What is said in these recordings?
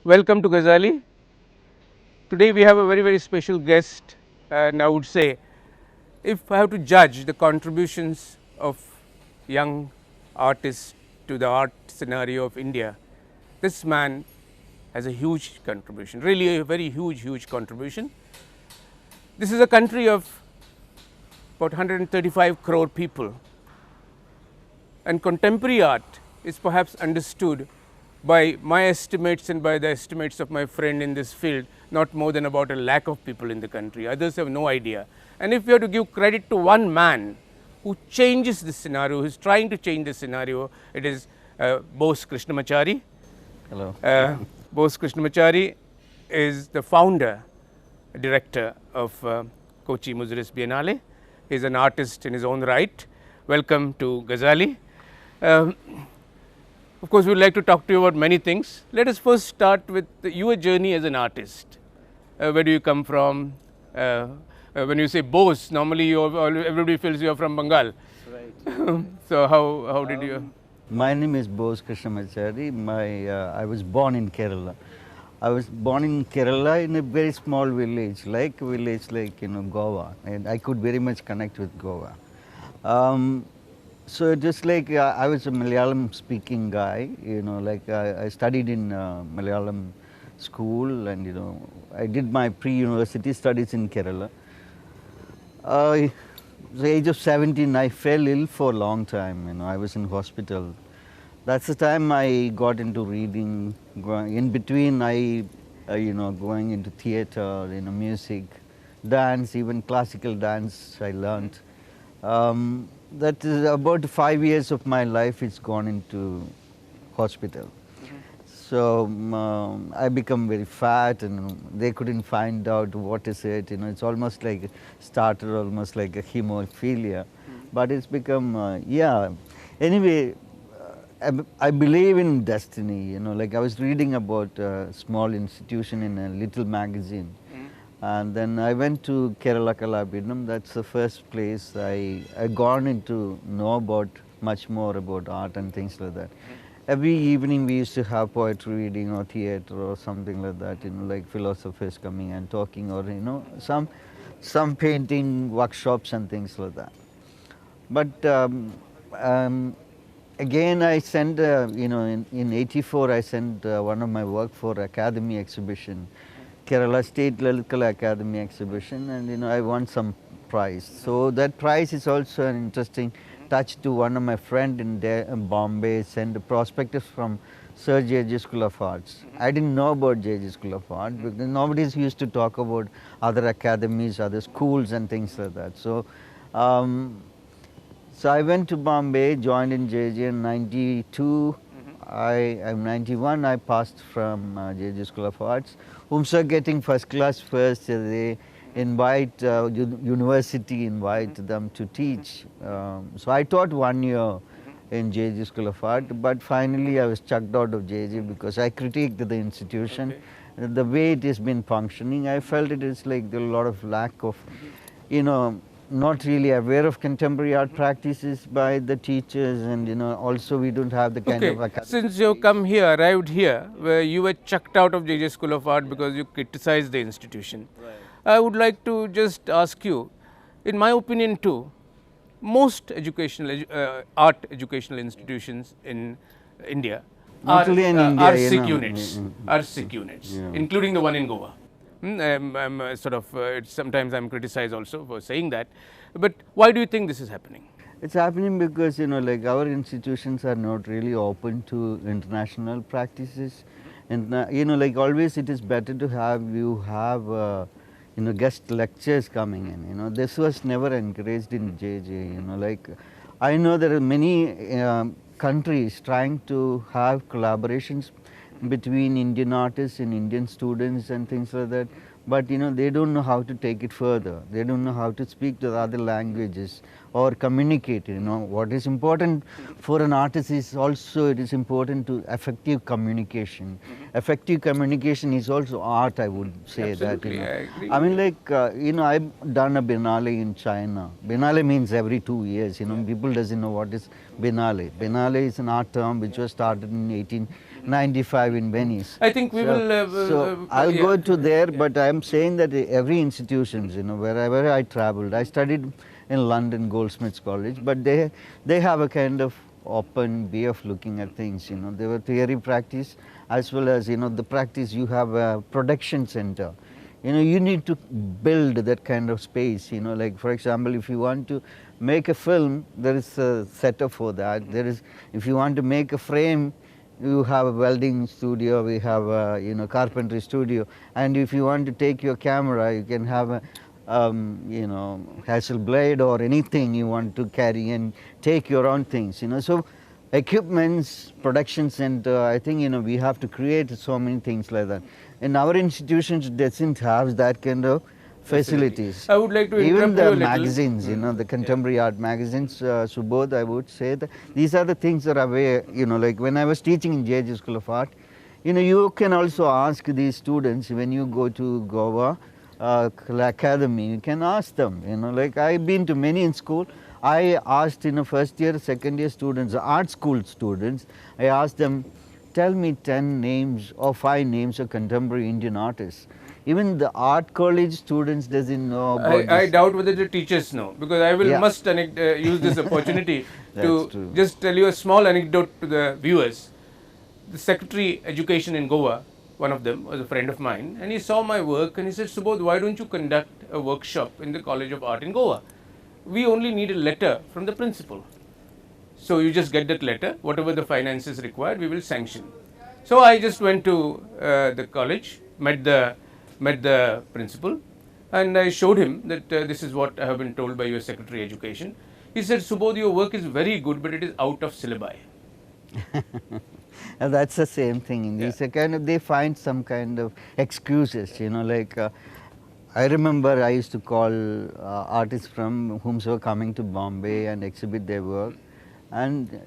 Welcome to Gazali. Today we have a very special guest, and I would say, if I have to judge the contributions of young artists to the art scenario of India, this man has a huge contribution, really a very huge contribution. This is a country of about 135 crore people, and contemporary art is perhaps understood by my estimates and by the estimates of my friend in this field, not more than about a lakh of people in the country. Others have no idea. And if we have to give credit to one man who changes this scenario, who is trying to change the scenario, it is Bose Krishnamachari. Hello. Bose Krishnamachari is the founder, director of Kochi Muziris Biennale. He is an artist in his own right. Welcome to Gazali. Of course, we would like to talk to you about many things. Let us first start with your journey as an artist. Where do you come from? When you say Bose, normally everybody feels you are from Bengal. Right. So how did you? My name is Bose Krishnamachari. I was born in Kerala. I was born in Kerala in a very small village like Goa, and I could very much connect with Goa. So just like I was a Malayalam speaking guy, I studied in Malayalam school, and I did my pre-university studies in Kerala. At the age of 17, I fell ill for a long time. I was in hospital. That's the time I got into reading. In between, going into theater, music, dance, even classical dance. I learned. That is about 5 years of my life. It's gone into hospital. So I become very fat, and they couldn't find out what is it. It's almost like started almost like a hemophilia, but it's become Anyway, I believe in destiny. Like I was reading about a small institution in a little magazine, and then I went to Kerala Kalabinam. That's the first place I gone into know about much more about art and things like that. Every evening we used to have poetry reading or theater or something like that, like philosophers coming and talking, or some painting workshops and things like that. But again I sent, in '84 I sent one of my work for Academy exhibition, Kerala State Lalith Academy exhibition, and I won some prize. So that prize is also an interesting touch to one of my friend in Bombay, sent a prospectus from Sir J.J. School of Arts. I didn't know about J.J. School of Art because nobody used to talk about other academies, other schools and things like that. So I went to Bombay, joined in JJ in '92. I'm 91. I passed from JJ School of Arts. Sir getting first class first, they invite university invite them to teach. So I taught 1 year in JJ School of Art, but finally I was chucked out of JJ because I critiqued the institution. Okay. The way it has been functioning, I felt it is like there are a lot of lack of, not really aware of contemporary art practices by the teachers, and also we don't have the kind of academic. Since you come here, arrived here, where you were chucked out of JJ School of Art because you criticized the institution. Right. I would like to just ask you, in my opinion too, most art educational institutions in India are sick units, including the one in Goa. I'm sort of, sometimes I'm criticized also for saying that, but why do you think this is happening? It's happening because like our institutions are not really open to international practices, and like always it is better to have guest lectures coming in. This was never encouraged in JJ. Like I know there are many countries trying to have collaborations between Indian artists and Indian students and things like that, but they don't know how to take it further. They don't know how to speak to the other languages or communicate. What is important for an artist is also it is important to effective communication. Effective communication is also art, I would say. Absolutely, that. I agree. I mean, like I've done a Biennale in China. Biennale means every 2 years. People doesn't know what is Biennale. Biennale is an art term which was started in 95 in Venice. I think we will. I'll yeah. go to there, but I'm saying that every institutions, wherever I traveled, I studied in London Goldsmiths College, but they have a kind of open way of looking at things. They were theory practice as well as the practice. You have a production center. You need to build that kind of space. Like for example, if you want to make a film, there is a setup for that. If you want to make a frame, you have a welding studio, we have a carpentry studio, and if you want to take your camera, you can have a hassle blade or anything you want to carry and take your own things. So equipments, production center, I think we have to create so many things like that. In our institutions doesn't have that kind of facilities. I would like to even interrupt the you a little. magazines, the contemporary art magazines, Subodh, I would say that these are the things that are where, like when I was teaching in JJ School of Art, you can also ask these students when you go to Goa Academy, you can ask them, like I've been to many in school. I asked first year, second year students, art school students, I asked them, tell me 10 names or 5 names of contemporary Indian artists. Even the art college students doesn't know about I doubt whether the teachers know, because I will must use this opportunity to true. just tell you a small anecdote to the viewers. The secretary education in Goa, one of them was a friend of mine, and he saw my work and he said, Subodh, why don't you conduct a workshop in the College of Art in Goa? We only need a letter from the principal. So you just get that letter, whatever the finances required, we will sanction. So I just went to the college, met the principal, and I showed him that this is what I have been told by your secretary education. He said, Subodh, your work is very good, but it is out of syllabi. And that's the same thing in these they find some kind of excuses, like I remember I used to call artists from whomsoever coming to Bombay and exhibit their work, and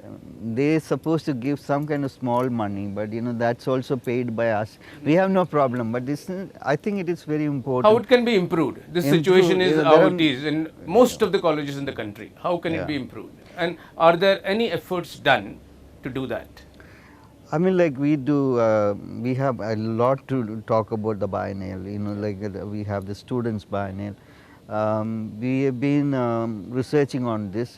they're supposed to give some kind of small money, but that's also paid by us. We have no problem, but this I think it is very important. How it can be improved? This situation is how it is in most of the colleges in the country. How can it be improved? And are there any efforts done to do that? I mean, like we do, we have a lot to talk about the biennial, like we have the students biennial. We have been researching on this,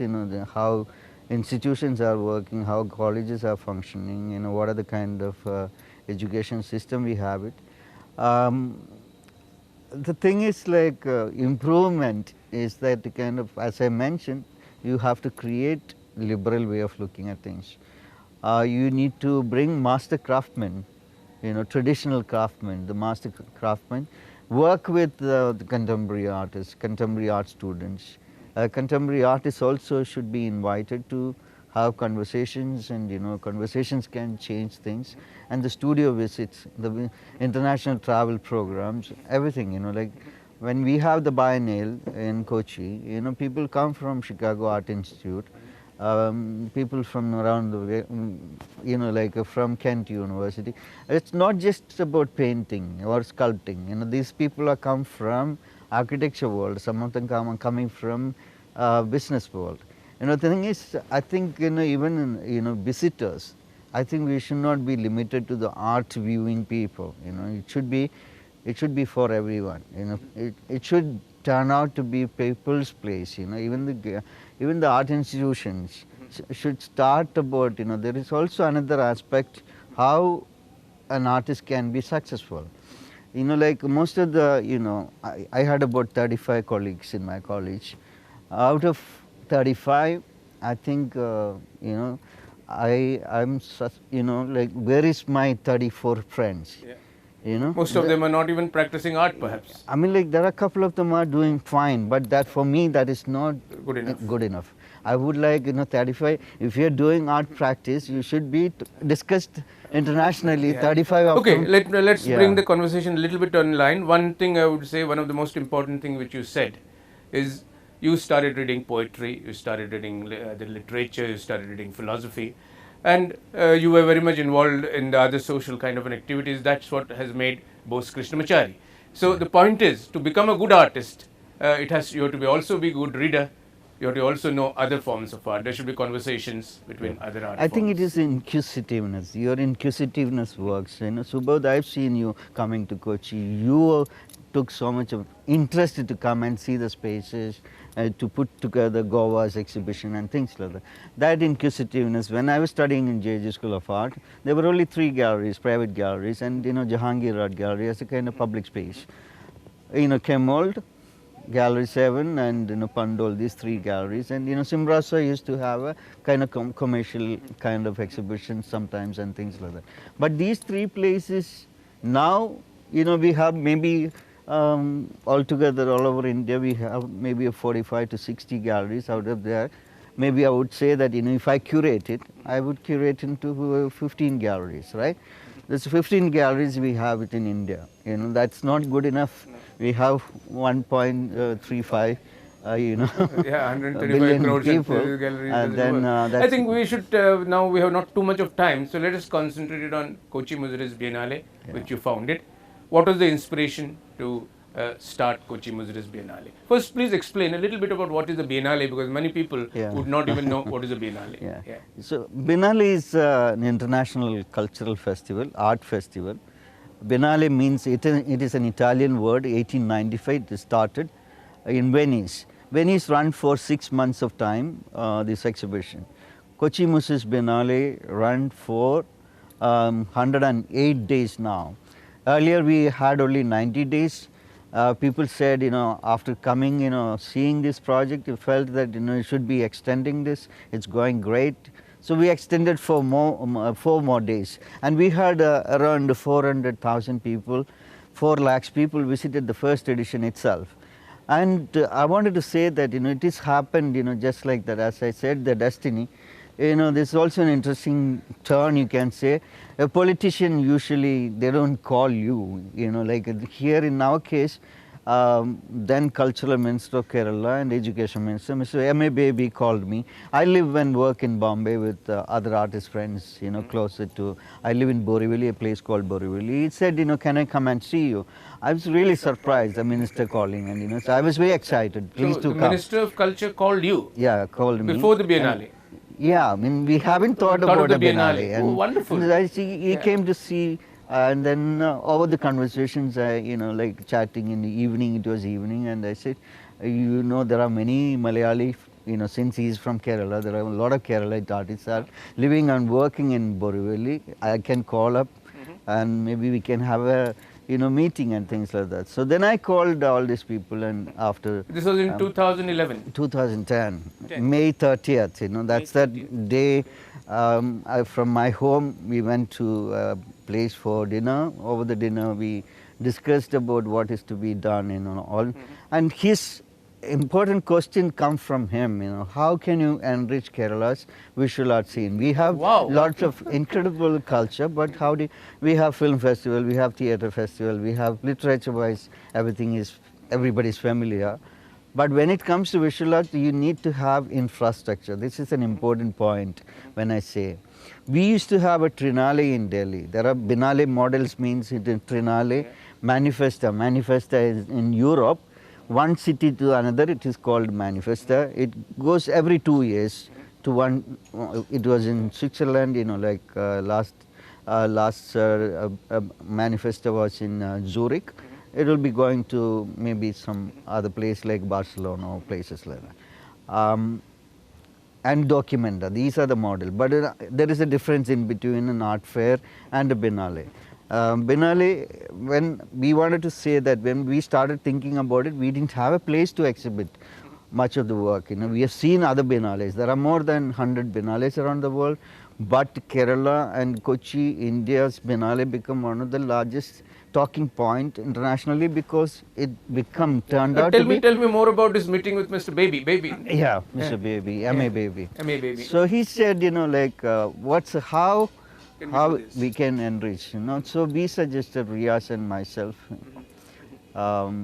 how institutions are working, how colleges are functioning, what are the kind of education system we have it. The thing is like improvement is that kind of, as I mentioned, you have to create liberal way of looking at things. You need to bring master craftsmen, traditional craftsmen, the master craftsmen, work with the contemporary artists, contemporary art students. Contemporary artists also should be invited to have conversations, and conversations can change things. And the studio visits, the international travel programs, everything, like when we have the biennial in Kochi, people come from Chicago Art Institute, people from around the way, like from Kent University. It's not just about painting or sculpting. These people are come from architecture world. Some of them coming from business world. The thing is, I think even in, visitors, I think we should not be limited to the art viewing people. It should be for everyone. It should turn out to be people's place. Even the art institutions should start about, there is also another aspect how an artist can be successful. Like most of the, I had about 35 colleagues in my college. Out of 35, I think, I'm such, like where is my 34 friends? Most of them are not even practicing art, perhaps. I mean, like there are a couple of them are doing fine, but that for me that is not good enough. I would like 35. If you are doing art practice, you should be discussed internationally. 35. Okay, let's bring the conversation a little bit online. One thing I would say, one of the most important thing which you said, is you started reading poetry, you started reading the literature, you started reading philosophy. And you were very much involved in the other social kind of an activities. That's what has made Bose Krishnamachari. So the point is, to become a good artist, you have to be also be good reader, you have to also know other forms of art. There should be conversations between other art I forms. think it is inquisitiveness. Your inquisitiveness works. Subodh, I've seen you coming to Kochi. You took so much of interest to come and see the spaces, to put together Goa's exhibition and things like that. That inquisitiveness, when I was studying in JJ School of Art, there were only 3 galleries, private galleries, and Jahangir Art Gallery as a kind of public space. Chemold, Gallery 7 and Pandol, these 3 galleries, and Simrasa used to have a kind of commercial kind of exhibition sometimes and things like that. But these 3 places now, we have maybe altogether all over India we have maybe a 45 to 60 galleries out of there. Maybe I would say that if I curate it, I would curate into 15 galleries, right? There's 15 galleries we have it in India. That's not good enough. We have 1.35 yeah, 135 billion crores people, galleries. and then I think we should, now we have not too much of time, so let us concentrate on Kochi Muziris Biennale, which you founded. What was the inspiration to start Kochi Muziris Biennale? First, please explain a little bit about what is the Biennale, because many people would not even know what is a Biennale. Yeah. So Biennale is an international cultural festival, art festival. Biennale means it is an Italian word. 1895 it started in Venice. Venice ran for 6 months of time, this exhibition. Kochi Muziris Biennale ran for 108 days now. Earlier we had only 90 days. People said, after coming, seeing this project, you felt that, you should be extending this. It's going great. So we extended for 4 more days. And we had around 400,000 people, 4 lakhs people visited the first edition itself. And I wanted to say that, it has happened, just like that. As I said, the destiny. This is also an interesting turn, you can say. A politician usually, they don't call you, like here in our case, then Cultural Minister of Kerala and Education Minister, Mr. M.A. Baby called me. I live and work in Bombay with other artist friends, closer to, I live in Borivali, a place called Borivali. He said, can I come and see you? I was really surprised, the minister calling, and so I was very excited. Please So to the come. Minister of Culture called you? Yeah, called me. Before the Biennale? Yeah, we haven't thought about the a Biennale. Biennale. Oh, wonderful. And he came to see, and then over the conversations, like chatting in the evening, it was evening, and I said, there are many Malayali, since he is from Kerala, there are a lot of Kerala artists are living and working in Borivali. I can call up, and maybe we can have a meeting and things like that. So then I called all these people, and after This was in 2011? 2010, May 30th, that's that day. From my home, we went to a place for dinner. Over the dinner, we discussed about what is to be done, all. And his important question comes from him, how can you enrich Kerala's visual art scene? We have lots of incredible culture, but we have film festival, we have theatre festival, we have literature-wise, everybody's familiar. But when it comes to visual art, you need to have infrastructure. This is an important point when I say. We used to have a Trinale in Delhi. There are Biennale models, means it is Trinale, Manifesta. Manifesta is in Europe. One city to another, it is called Manifesta. It goes every 2 years to one. It was in Switzerland, like last Manifesta was in Zurich. It will be going to maybe some other place like Barcelona or places like that. And Documenta, these are the model. But there is a difference in between an art fair and a Biennale. Biennale, when we wanted to say that when we started thinking about it, we didn't have a place to exhibit much of the work. We have seen other Biennales. There are more than 100 Biennales around the world, but Kerala and Kochi, India's Biennale become one of the largest talking point internationally because it turned out to be. Tell me more about this meeting with Mr. Baby. Yeah, Mr. Baby, M.A. Baby. M.A. Baby. So he said, how we can enrich, So we suggested, Riaz and myself,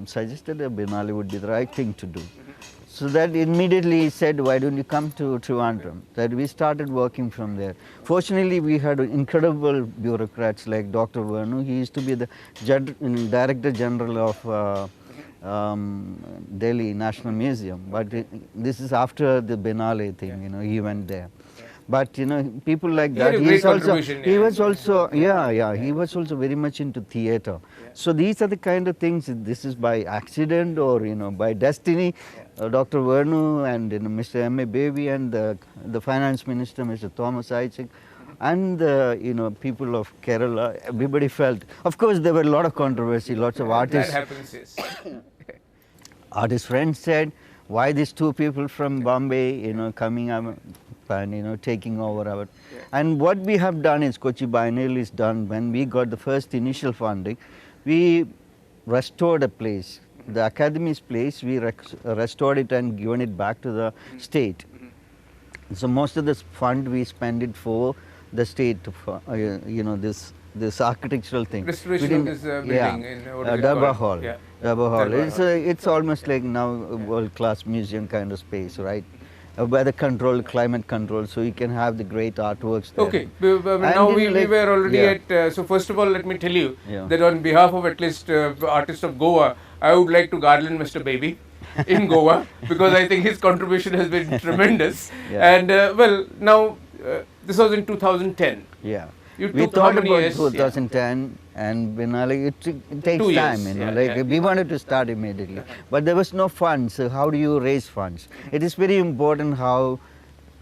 suggested a Biennale would be the right thing to do. So that immediately he said, why don't you come to Trivandrum? That we started working from there. Fortunately, we had incredible bureaucrats like Dr. Vernu. He used to be the Director General of Delhi National Museum. But this is after the Biennale thing, he went there. But people like that. He was also he was also very much into theater. So these are the kind of things. This is by accident or by destiny. Dr. Vernu and Mr. M.A. Baby and the finance minister, Mr. Thomas Isaac, and people of Kerala. Everybody felt. Of course, there were a lot of controversy. Lots of artists. That happens, yes. Artist friends said, why these two people from Bombay, coming up and taking over our. And what we have done is Kochi Biennial is done. When we got the first initial funding, we restored a place, the Academy's place. We restored it and given it back to the state. So most of this fund we spend it for the state, this architectural thing. Restoration of this building in Darbar Hall. Yeah. Darbar Hall. It's almost like now a world-class museum kind of space, right? Weather control, climate control, so you can have the great artworks there. Okay, now we were already at, so first of all let me tell you that on behalf of at least artists of Goa, I would like to garland Mr. Baby in Goa because I think his contribution has been tremendous. And well, now this was in 2010. Yeah. You we took thought how many about years? 2010 and Biennale, it takes 2 time, years. We wanted to start immediately, but there was no funds. So how do you raise funds? It is very important how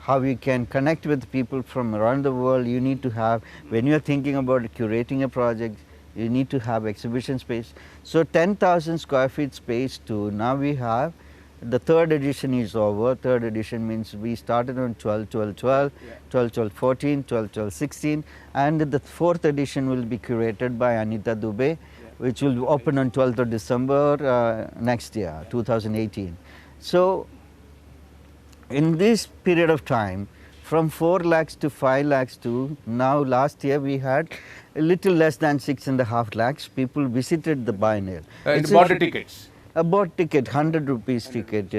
you can connect with people from around the world. You need to have, when you are thinking about curating a project, you need to have exhibition space. So 10,000 square feet space to now we have. The third edition is over. Third edition means we started on 12/12/12, 12/12/14, 12/12/16, and the fourth edition will be curated by Anita Dubey, which will open on 12th of December next year, 2018. So in this period of time, from 4 lakhs to 5 lakhs to now last year we had a little less than 6.5 lakhs people visited the biennial. And bought the tickets. About ticket, 100 rupees ticket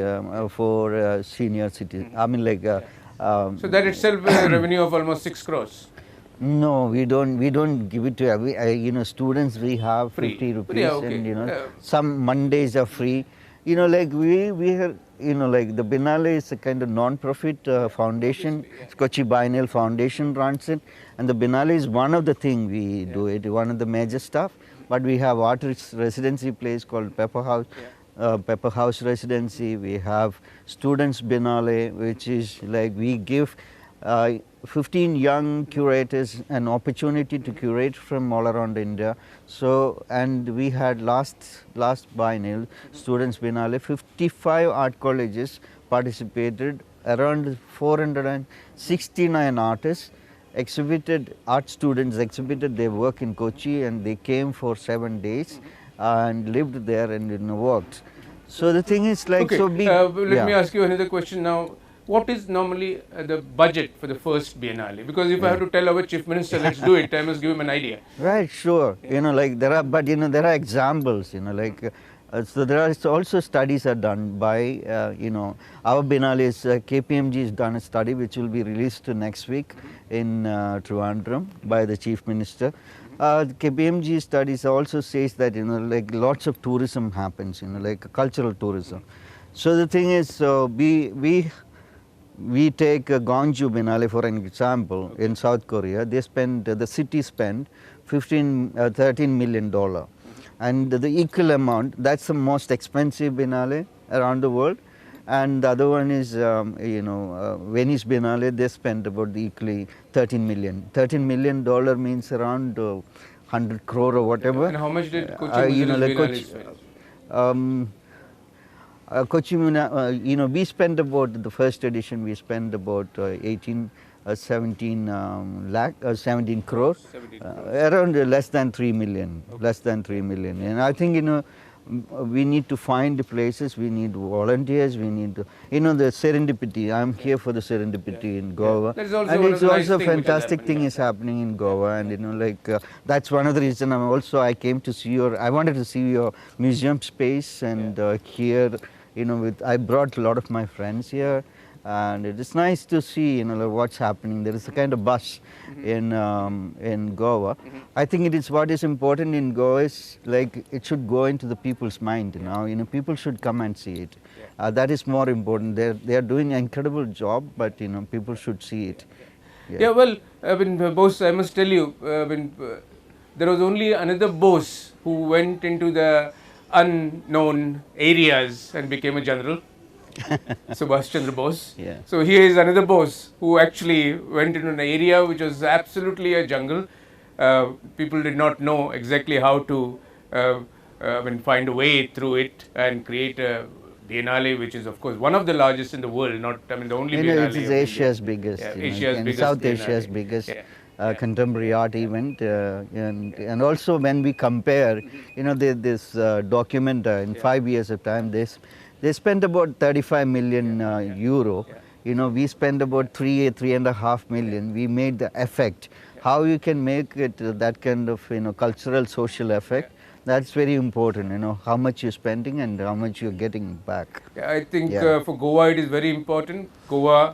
for senior citizen. I mean like. So that itself is a revenue of almost 6 crores. No, we don't give it to every, students we have Free. 50 rupees Yeah, okay. and some Mondays are free. Like we are, like the Biennale is a kind of non-profit foundation. Kochi Biennial Foundation runs it, and the Biennale is one of the things we do it, one of the major stuff. But we have artist residency place called Pepper House, Pepper House Residency. We have Students Biennale, which is like we give 15 young curators an opportunity to curate from all around India. So, and we had last biennial, Students Biennale, 55 art colleges participated, around 469 artists exhibited, art students exhibited their work in Kochi, and they came for 7 days and lived there and worked. So the thing is like, okay. so let me ask you another question now. What is normally the budget for the first Biennale? Because if I have to tell our Chief Minister, let's do it, I must give him an idea. Right, sure. Like there are, but there are examples, like, so there are also studies are done by, our Biennale is, KPMG has done a study which will be released next week in Trivandrum by the Chief Minister. KPMG studies also says that, like lots of tourism happens, like cultural tourism. So the thing is, we take Gwangju Biennale for an example in South Korea. They spend, the city spent $13 million. And the equal amount, that's the most expensive Biennale around the world. And the other one is, Venice Biennale, they spent about equally 13 million. $13 million means around 100 crore or whatever. And how much did Kochi Biennale spend? Kochi, we spent about, the first edition, we spent about 17 crore, around less than 3 million, less than 3 million. And I think, we need to find places, we need volunteers, we need to, the serendipity. I'm here for the serendipity in Goa. That is also and it's also a nice fantastic thing is happening in Goa, and that's one of the reasons I came to see I wanted to see your museum space, and here, I brought a lot of my friends here, and it is nice to see, you know, like what's happening. There is a kind of buzz in Goa. I think it is what is important in Goa is like it should go into the people's mind now. You know, people should come and see it. That is more important. They are doing an incredible job, but you know, people should see it. Yeah, well, I mean, Bose, I must tell you, there was only another Bose who went into the unknown areas and became a general. Subhash Chandra Bose. Yeah. So here is another Bose who actually went into an area which was absolutely a jungle. People did not know exactly how to find a way through it and create a Biennale, which is of course one of the largest in the world. Not, I mean, the only You know, Biennale it is of Asia's India. biggest, Yeah, you know, Asia's and biggest South Asia's Biennale. biggest Yeah. contemporary art event. And also when we compare, you know, this document in 5 years of time, they spent about 35 million euro. You know, we spent about 3.5 million. We made the effect. How you can make it that kind of, you know, cultural social effect. That's very important, you know, how much you're spending and how much you're getting back. Yeah, I think Yeah. for Goa it is very important. Goa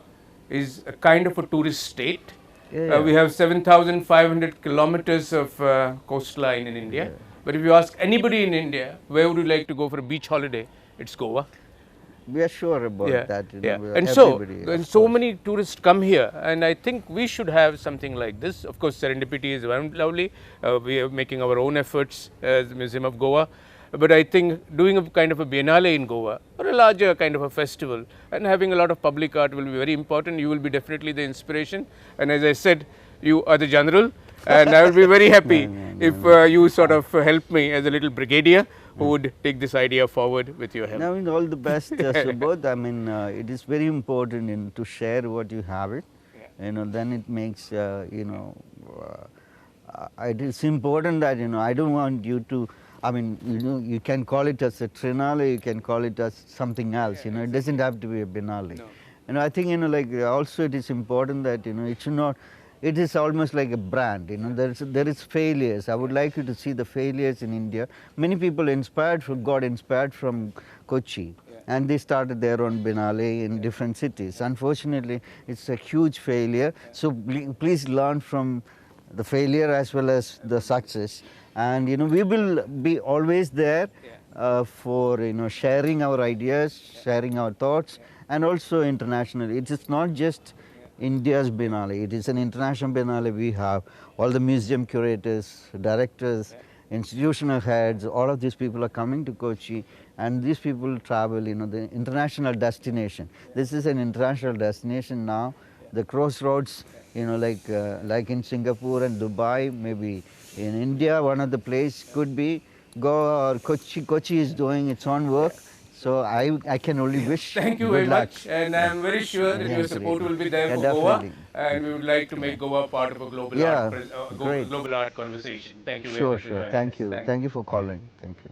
is a kind of a tourist state. Yeah. We have 7,500 kilometers of coastline in India. But if you ask anybody in India, where would you like to go for a beach holiday? It's Goa. We are sure about that. You know, And so, everybody, and of so course. many tourists come here, and I think we should have something like this. Of course, serendipity is one lovely. We are making our own efforts as the Museum of Goa. But I think doing a kind of a biennale in Goa or a larger kind of a festival and having a lot of public art will be very important. You will be definitely the inspiration. And as I said, you are the general, and I will be very happy if you sort of help me as a little brigadier who would take this idea forward with your help. Now, in all the best, Subodh. I mean, it is very important to share what you have it. You know, then it makes, you know, it is important that, you know, I don't want you to, I mean, you know, you can call it as a trinale, you can call it as something else, you know, it doesn't have to be a biennale. And I think, you know, like also it is important that, you know, it should not, it is almost like a brand, you know, there is failures. I would like you to see the failures in India. Many people got inspired from Kochi, and they started their own biennale in different cities. Unfortunately, it's a huge failure. So please learn from the failure as well as the success. And, you know, we will be always there for, you know, sharing our ideas, sharing our thoughts, and also internationally. It is not just India's biennale, it is an international biennale. We have all the museum curators, directors, institutional heads, all of these people are coming to Kochi, and these people travel, you know, the international destination. This is an international destination now. The crossroads, you know, like in Singapore and Dubai, maybe in India, one of the place could be Goa or Kochi. Kochi is doing its own work. So I can only wish Thank you good very luck. much, and I am very sure that your support will be there Yeah, for Goa, definitely. and we would like to make Goa part of a global Yeah, art great. global art conversation. Thank you very Sure, much for sure. joining Thank us. you. Thank you for calling. Thank you.